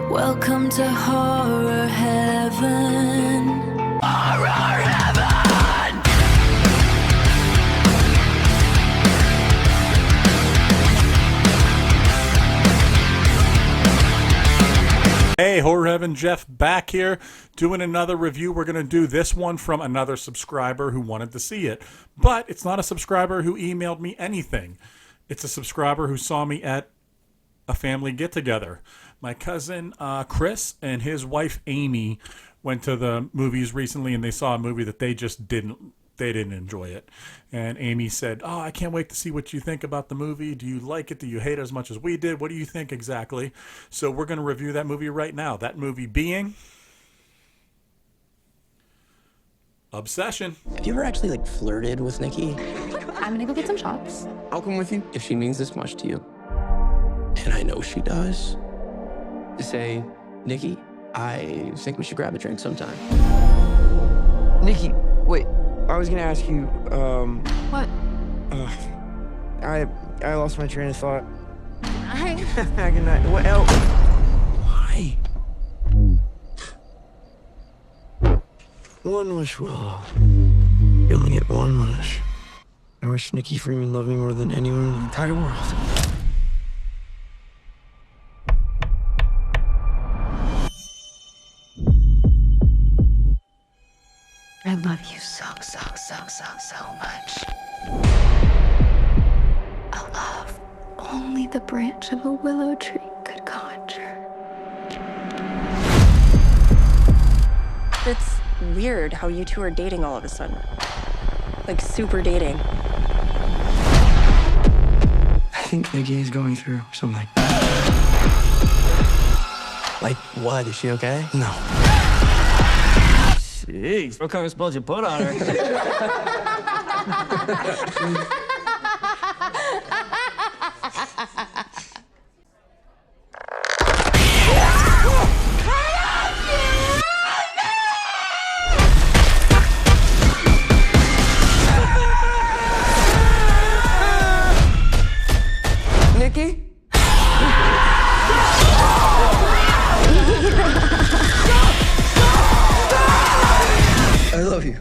Welcome to horror heaven. Horror heaven! Hey, Horror Heaven, Jeff back here doing another review. We're going to do this one from another subscriber who wanted to see it. But it's not a subscriber who emailed me anything. It's a subscriber who saw me at a family get-together. My cousin Chris and his wife Amy went to the movies recently, and they saw a movie that they didn't enjoy it. And Amy said, "Oh, I can't wait to see what you think about the movie. Do you like it? Do you hate it as much as we did? What do you think exactly?" So we're going to review that movie right now. That movie being Obsession. Have you ever actually flirted with Nikki? I'm gonna go get some shots. I'll come with you if she means this much to you. And I know she does. Say, Nikki, I think we should grab a drink sometime. Nikki, wait. I was gonna ask you, What? I lost my train of thought. I Good night. What else? Why? One wish will. You only get one wish. I wish Nikki Freeman loved me more than anyone in the entire world. I love you so much. A love only the branch of a willow tree could conjure. It's weird how you two are dating all of a sudden. Like, super dating. I think Nikki is going through something. Like what? Is she okay? No. Jeez, what kind of spells you put on her? Nikki? I love you.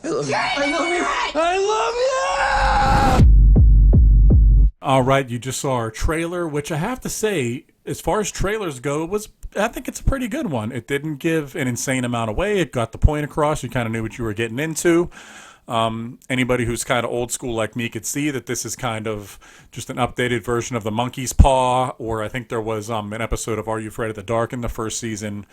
I love you. I love you. I love you! All right, you just saw our trailer, which I have to say, as far as trailers go, I think it's a pretty good one. It didn't give an insane amount away. It got the point across. You kind of knew what you were getting into. Anybody who's kind of old school like me could see that this is kind of just an updated version of The Monkey's Paw, or I think there was an episode of Are You Afraid of the Dark in the first season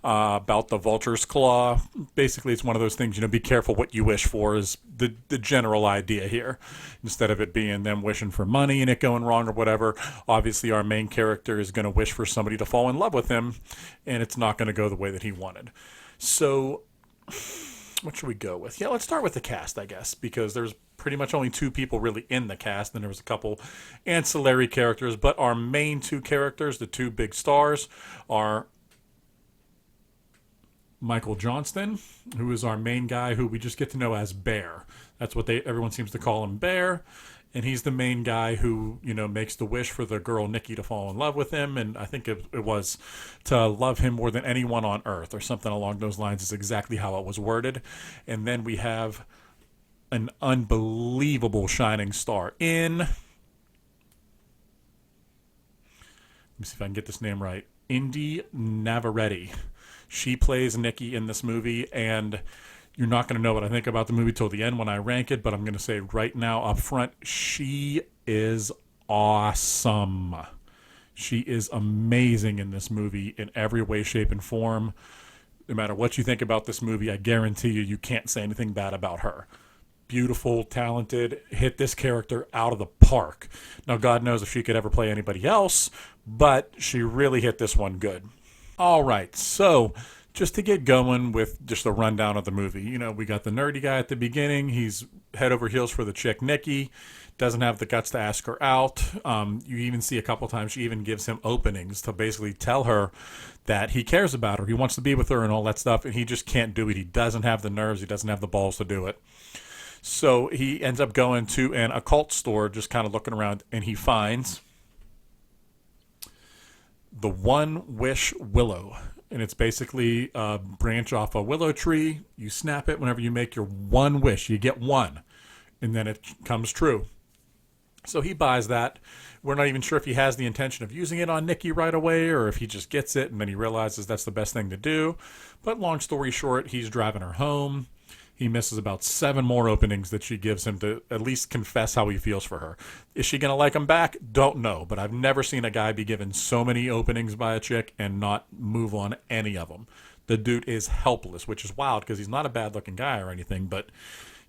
about the vulture's claw. Basically, it's one of those things, be careful what you wish for is the general idea here. Instead of it being them wishing for money and it going wrong or whatever, obviously our main character is going to wish for somebody to fall in love with him, and it's not going to go the way that he wanted. So what should we go with? Yeah, let's start with the cast, I guess, because there's pretty much only two people really in the cast, and there was a couple ancillary characters, but our main two characters, the two big stars, are Michael Johnston, who is our main guy, who we just get to know as Bear. That's what everyone seems to call him, Bear. And he's the main guy who, makes the wish for the girl Nikki to fall in love with him. And I think it was to love him more than anyone on earth, or something along those lines is exactly how it was worded. And then we have an unbelievable shining star in, let me see if I can get this name right, Indy Navarrete. She plays Nikki in this movie, and you're not going to know what I think about the movie till the end when I rank it, but I'm going to say right now up front, she is awesome. She is amazing in this movie in every way, shape, and form. No matter what you think about this movie, I guarantee you can't say anything bad about her. Beautiful, talented, hit this character out of the park. Now, God knows if she could ever play anybody else, but she really hit this one good. All right, so just to get going with just a rundown of the movie, we got the nerdy guy at the beginning. He's head over heels for the chick, Nikki. Doesn't have the guts to ask her out. You even see a couple times she even gives him openings to basically tell her that he cares about her. He wants to be with her and all that stuff, and he just can't do it. He doesn't have the nerves. He doesn't have the balls to do it. So he ends up going to an occult store, just kind of looking around, and he finds the One Wish Willow. And it's basically a branch off a willow tree. You snap it whenever you make your one wish. You get one, and then it comes true. So he buys that. We're not even sure if he has the intention of using it on Nikki right away or if he just gets it and then he realizes that's the best thing to do. But long story short, he's driving her home. He misses about 7 more openings that she gives him to at least confess how he feels for her. Is she going to like him back? Don't know. But I've never seen a guy be given so many openings by a chick and not move on any of them. The dude is helpless, which is wild because he's not a bad-looking guy or anything. But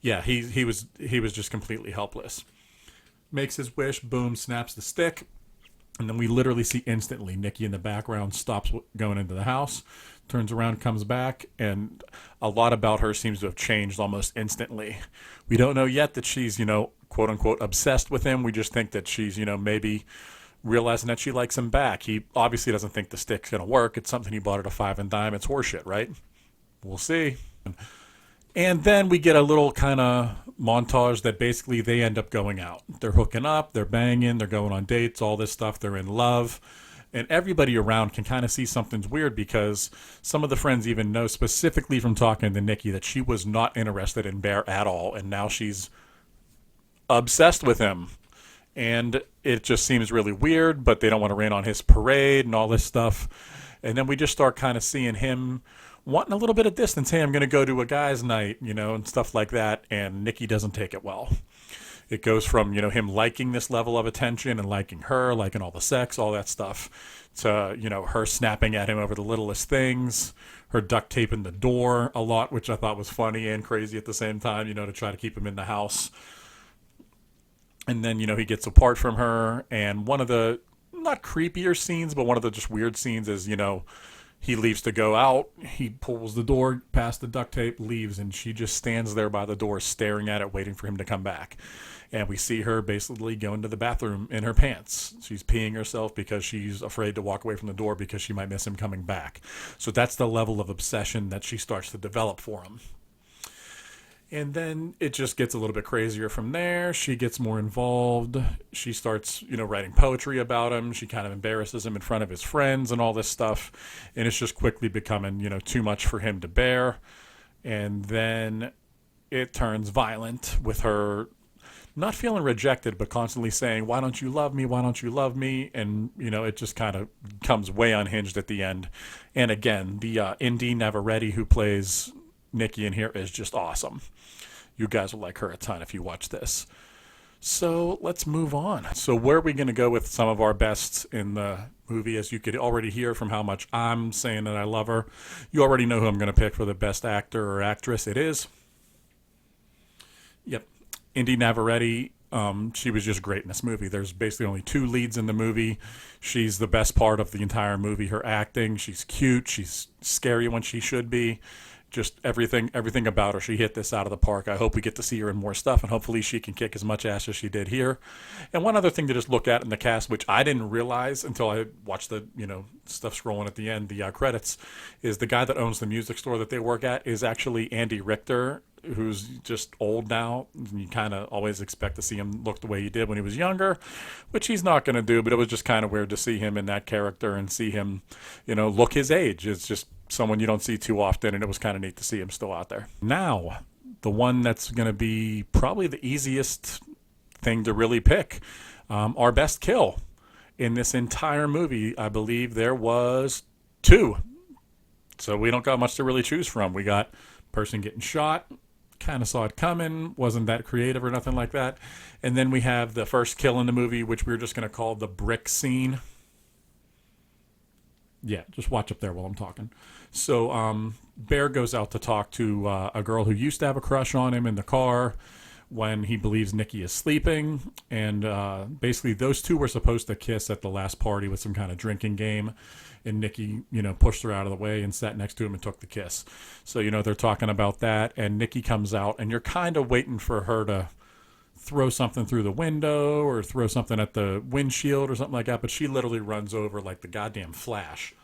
yeah, he was just completely helpless. Makes his wish, boom, snaps the stick. And then we literally see instantly Nikki in the background stops going into the house, turns around, comes back, and a lot about her seems to have changed almost instantly. We don't know yet that she's, quote unquote, obsessed with him. We just think that she's, maybe realizing that she likes him back. He obviously doesn't think the stick's going to work. It's something he bought at a 5 and dime. It's horseshit, right? We'll see. And then we get a little kind of montage that basically they end up going out. They're hooking up, they're banging, they're going on dates, all this stuff. They're in love. And everybody around can kind of see something's weird because some of the friends even know specifically from talking to Nikki that she was not interested in Bear at all. And now she's obsessed with him. And it just seems really weird, but they don't want to rain on his parade and all this stuff. And then we just start kind of seeing him wanting a little bit of distance. Hey, I'm going to go to a guy's night, and stuff like that. And Nikki doesn't take it well. It goes from, him liking this level of attention and liking her, liking all the sex, all that stuff, to, her snapping at him over the littlest things, her duct taping the door a lot, which I thought was funny and crazy at the same time, to try to keep him in the house. And then, he gets apart from her. And one of the, not creepier scenes, but one of the just weird scenes is, he leaves to go out. He pulls the door past the duct tape, leaves, and she just stands there by the door staring at it, waiting for him to come back. And we see her basically go into the bathroom in her pants. She's peeing herself because she's afraid to walk away from the door because she might miss him coming back. So that's the level of obsession that she starts to develop for him. And then it just gets a little bit crazier from there. She gets more involved. She starts, writing poetry about him. She kind of embarrasses him in front of his friends and all this stuff. And it's just quickly becoming, too much for him to bear. And then it turns violent with her not feeling rejected, but constantly saying, why don't you love me? Why don't you love me? And, it just kind of comes way unhinged at the end. And again, the Indy Navarrete who plays Nikki in here is just awesome. You guys will like her a ton if you watch this. So let's move on. So where are we going to go with some of our bests in the movie? As you could already hear from how much I'm saying that I love her, you already know who I'm going to pick for the best actor or actress. It is, Indy Navarrete. She was just great in this movie. There's basically only 2 leads in the movie. She's the best part of the entire movie. Her acting, she's cute, she's scary when she should be. Just everything about her. She hit this out of the park. I hope we get to see her in more stuff, and hopefully she can kick as much ass as she did here. And one other thing to just look at in the cast, which I didn't realize until I watched the stuff scrolling at the end, the credits, is the guy that owns the music store that they work at is actually Andy Richter, who's just old now. You kind of always expect to see him look the way he did when he was younger, which he's not going to do, but it was just kind of weird to see him in that character and see him, look his age. It's just someone you don't see too often, and it was kind of neat to see him still out there. Now, the one that's going to be probably the easiest thing to really pick, our best kill in this entire movie. I believe there was 2. So we don't got much to really choose from. We got person getting shot, kind of saw it coming, wasn't that creative or nothing like that. And then we have the first kill in the movie, which we're just going to call the brick scene. Yeah, just watch up there while I'm talking. So Bear goes out to talk to a girl who used to have a crush on him in the car when he believes Nikki is sleeping. And basically those 2 were supposed to kiss at the last party with some kind of drinking game. And Nikki, pushed her out of the way and sat next to him and took the kiss. So, they're talking about that. And Nikki comes out, and you're kind of waiting for her to throw something through the window or throw something at the windshield or something like that. But she literally runs over like the goddamn Flash,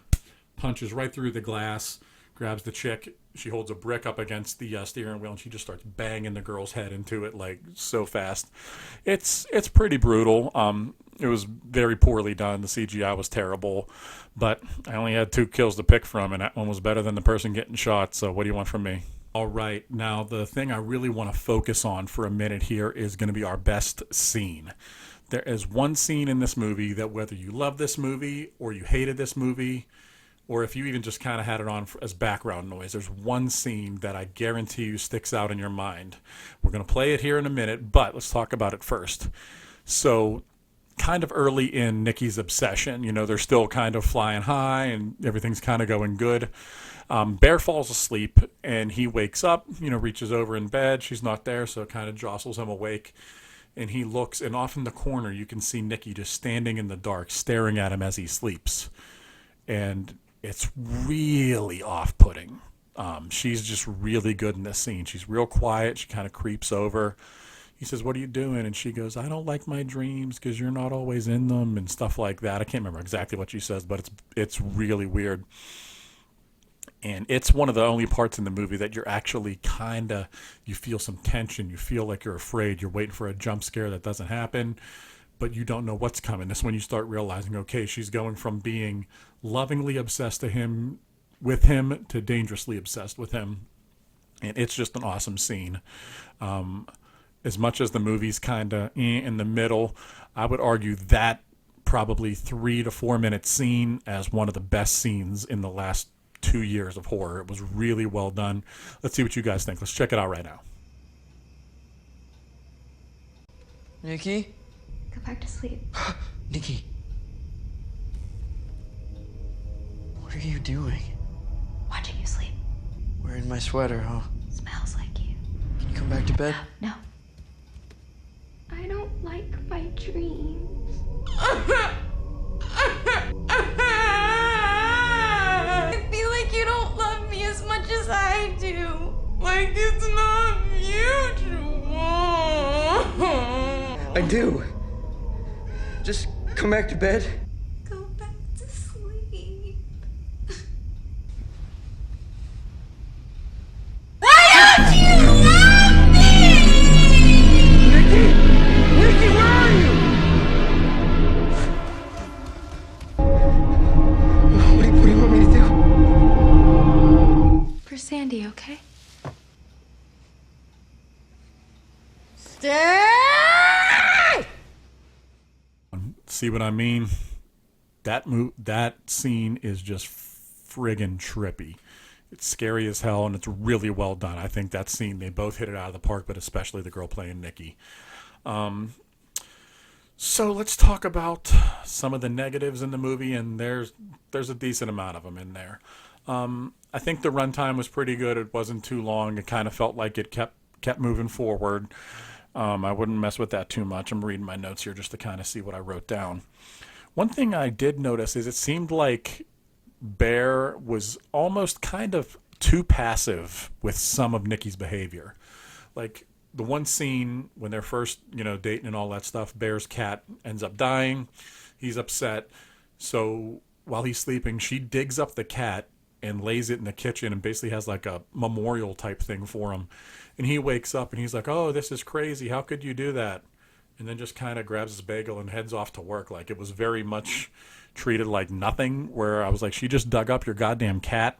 punches right through the glass, grabs the chick. She holds a brick up against the steering wheel, and she just starts banging the girl's head into it like so fast. It's pretty brutal. It was very poorly done. The CGI was terrible, but I only had 2 kills to pick from, and that one was better than the person getting shot. So what do you want from me? All right, now the thing I really want to focus on for a minute here is going to be our best scene. There is one scene in this movie that whether you love this movie or you hated this movie, or if you even just kind of had it on as background noise, there's one scene that I guarantee you sticks out in your mind. We're going to play it here in a minute, but let's talk about it first. So kind of early in Nikki's obsession, you know, they're still kind of flying high and everything's kind of going good. Bear falls asleep and he wakes up, you know, reaches over in bed. She's not there, so it kind of jostles him awake. And he looks, and off in the corner, you can see Nikki just standing in the dark, staring at him as he sleeps. And it's really off-putting. She's just really good in this scene. She's real quiet. She kind of creeps over. He says, "What are you doing?" And she goes, "I don't like my dreams because you're not always in them," and stuff like that. I can't remember exactly what she says, but it's really weird. And it's one of the only parts in the movie that you're actually you feel some tension. You feel like you're afraid. You're waiting for a jump scare that doesn't happen, but you don't know what's coming. That's when you start realizing, okay, she's going from being lovingly obsessed with him to dangerously obsessed with him. And it's just an awesome scene. As much as the movie's kind of in the middle, I would argue that probably 3 to 4 minute scene as one of the best scenes in the last 2 years of horror. It was really well done. Let's see what you guys think. Let's check it out right now. Nikki? Go back to sleep. Nikki. What are you doing? Watching you sleep. Wearing my sweater, huh? Smells like you. Can you come back to bed? No. I don't like my dreams. I feel like you don't love me as much as I do. Like it's not mutual. I do. Just come back to bed. Go back to sleep. Why don't you love me? Nikki! Nikki, where are you? What do you want me to do? For Sandy, okay? Stay! See what I mean? That scene is just friggin' trippy. It's scary as hell, and it's really well done. I think that scene, they both hit it out of the park, but especially the girl playing Nikki. So let's talk about some of the negatives in the movie, and there's a decent amount of them in there. I think the runtime was pretty good. It wasn't too long. It kind of felt like it kept moving forward. I wouldn't mess with that too much. I'm reading my notes here just to kind of see what I wrote down. One thing I did notice is it seemed like Bear was almost kind of too passive with some of Nikki's behavior. Like the one scene when they're first, dating and all that stuff, Bear's cat ends up dying. He's upset. So while he's sleeping, she digs up the cat and lays it in the kitchen and basically has like a memorial type thing for him. And he wakes up and he's like, "Oh, this is crazy. How could you do that?" And then just kind of grabs his bagel and heads off to work. Like it was very much treated like nothing, where I was like, she just dug up your goddamn cat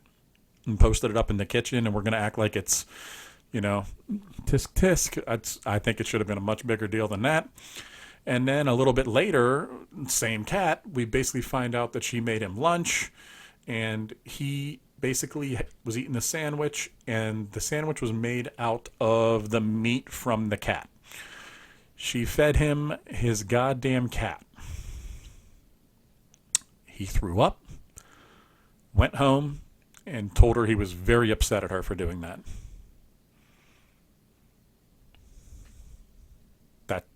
and posted it up in the kitchen and we're going to act like it's, tisk tisk. I think it should have been a much bigger deal than that. And then a little bit later, same cat, we basically find out that she made him lunch and he basically was eating a sandwich, and the sandwich was made out of the meat from the cat. She fed him his goddamn cat. He threw up, went home, and told her he was very upset at her for doing that.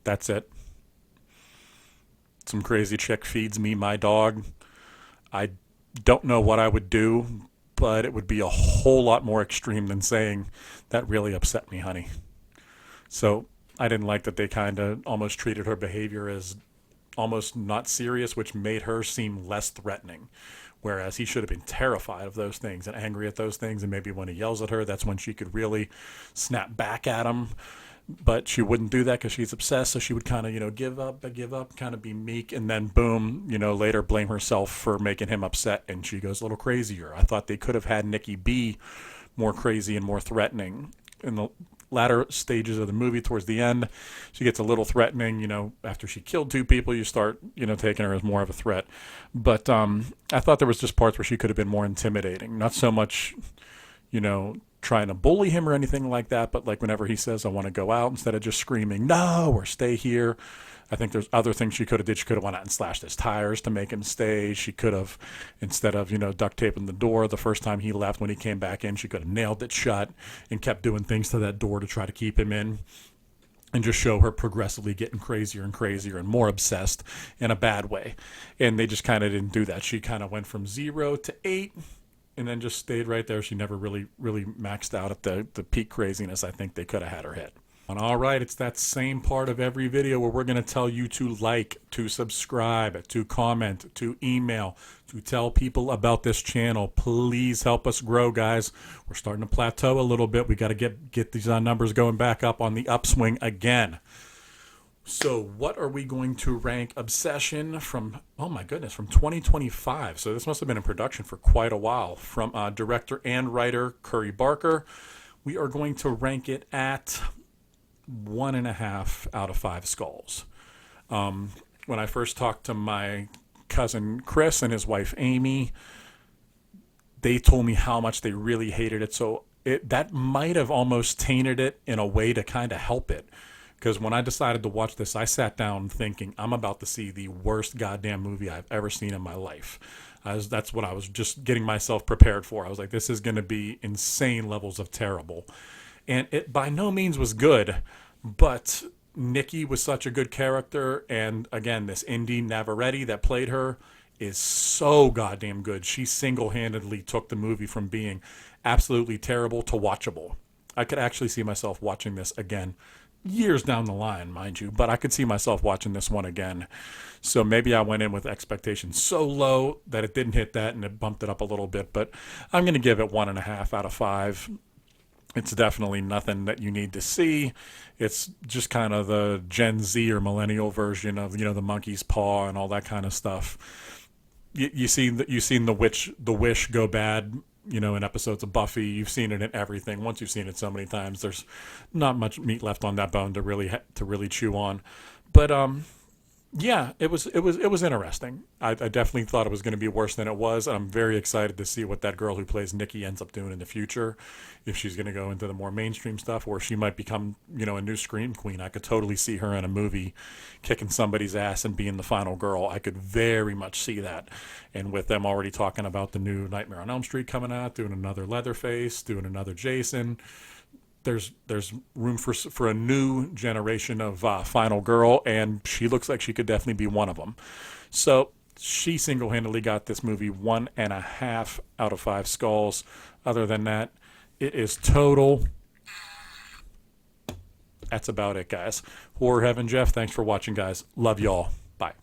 That's it. Some crazy chick feeds me my dog. I don't know what I would do, but it would be a whole lot more extreme than saying, "That really upset me, honey." So I didn't like that they kind of almost treated her behavior as almost not serious, which made her seem less threatening. Whereas he should have been terrified of those things and angry at those things. And maybe when he yells at her, that's when she could really snap back at him. but she wouldn't do that because she's obsessed. So she would kind of, give up, kind of be meek, and then boom, later blame herself for making him upset, and she goes a little crazier. I thought they could have had Nikki be more crazy and more threatening. In the latter stages of the movie, towards the end, she gets a little threatening. After she killed 2 people, you start, taking her as more of a threat. But I thought there was just parts where she could have been more intimidating. Not so much, trying to bully him or anything like that, but like whenever he says, I want to go out, instead of just screaming, no, or stay here. I think there's other things she could have did. She could have went out and slashed his tires to make him stay. She could have, instead of, duct taping the door the first time he left, when he came back in, she could have nailed it shut and kept doing things to that door to try to keep him in, and just show her progressively getting crazier and crazier and more obsessed in a bad way. And they just kind of didn't do that. She kind of went from 0 to 8 and then just stayed right there. She never really maxed out at the peak craziness I think they could have had her hit. And all right, it's that same part of every video where we're going to tell you to like, to subscribe, to comment, to email, to tell people about this channel. Please help us grow, guys. We're starting to plateau a little bit. We got to get these numbers going back up on the upswing again. So what are we going to rank Obsession from, oh my goodness, from 2025. So this must have been in production for quite a while, from director and writer Curry Barker. We are going to rank it at 1.5 out of 5 skulls. When I first talked to my cousin Chris and his wife Amy, they told me how much they really hated it. So that might have almost tainted it in a way to kind of help it. Because when I decided to watch this, I sat down thinking, I'm about to see the worst goddamn movie I've ever seen in my life. That's what I was just getting myself prepared for. I was like, this is going to be insane levels of terrible. And it by no means was good, but Nikki was such a good character. And again, this Indy Navarrete that played her is so goddamn good. She single-handedly took the movie from being absolutely terrible to watchable. I could actually see myself watching this again years down the line, mind you, but I could see myself watching this one again. So maybe I went in with expectations so low that it didn't hit that and it bumped it up a little bit, but I'm going to give it 1.5 out of 5. It's definitely nothing that you need to see. It's just kind of the Gen Z or millennial version of, the monkey's paw and all that kind of stuff. You've seen the wish go bad, in episodes of Buffy. You've seen it in everything. Once you've seen it so many times, there's not much meat left on that bone to really chew on. But yeah, it was interesting. I definitely thought it was going to be worse than it was, and I'm very excited to see what that girl who plays Nikki ends up doing in the future. If she's going to go into the more mainstream stuff, or she might become, a new scream queen. I could totally see her in a movie kicking somebody's ass and being the final girl. I could very much see that. And with them already talking about the new Nightmare on Elm Street coming out, doing another Leatherface, doing another Jason, there's room for a new generation of final girl, and she looks like she could definitely be one of them. So she single-handedly got this movie 1.5 out of 5 skulls. Other than that, it is total. That's about it, guys. Horror Heaven Jeff, thanks for watching, guys. Love y'all. Bye.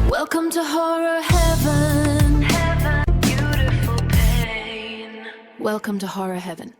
Welcome to Horror Heaven. Heaven, beautiful pain. Welcome to Horror Heaven.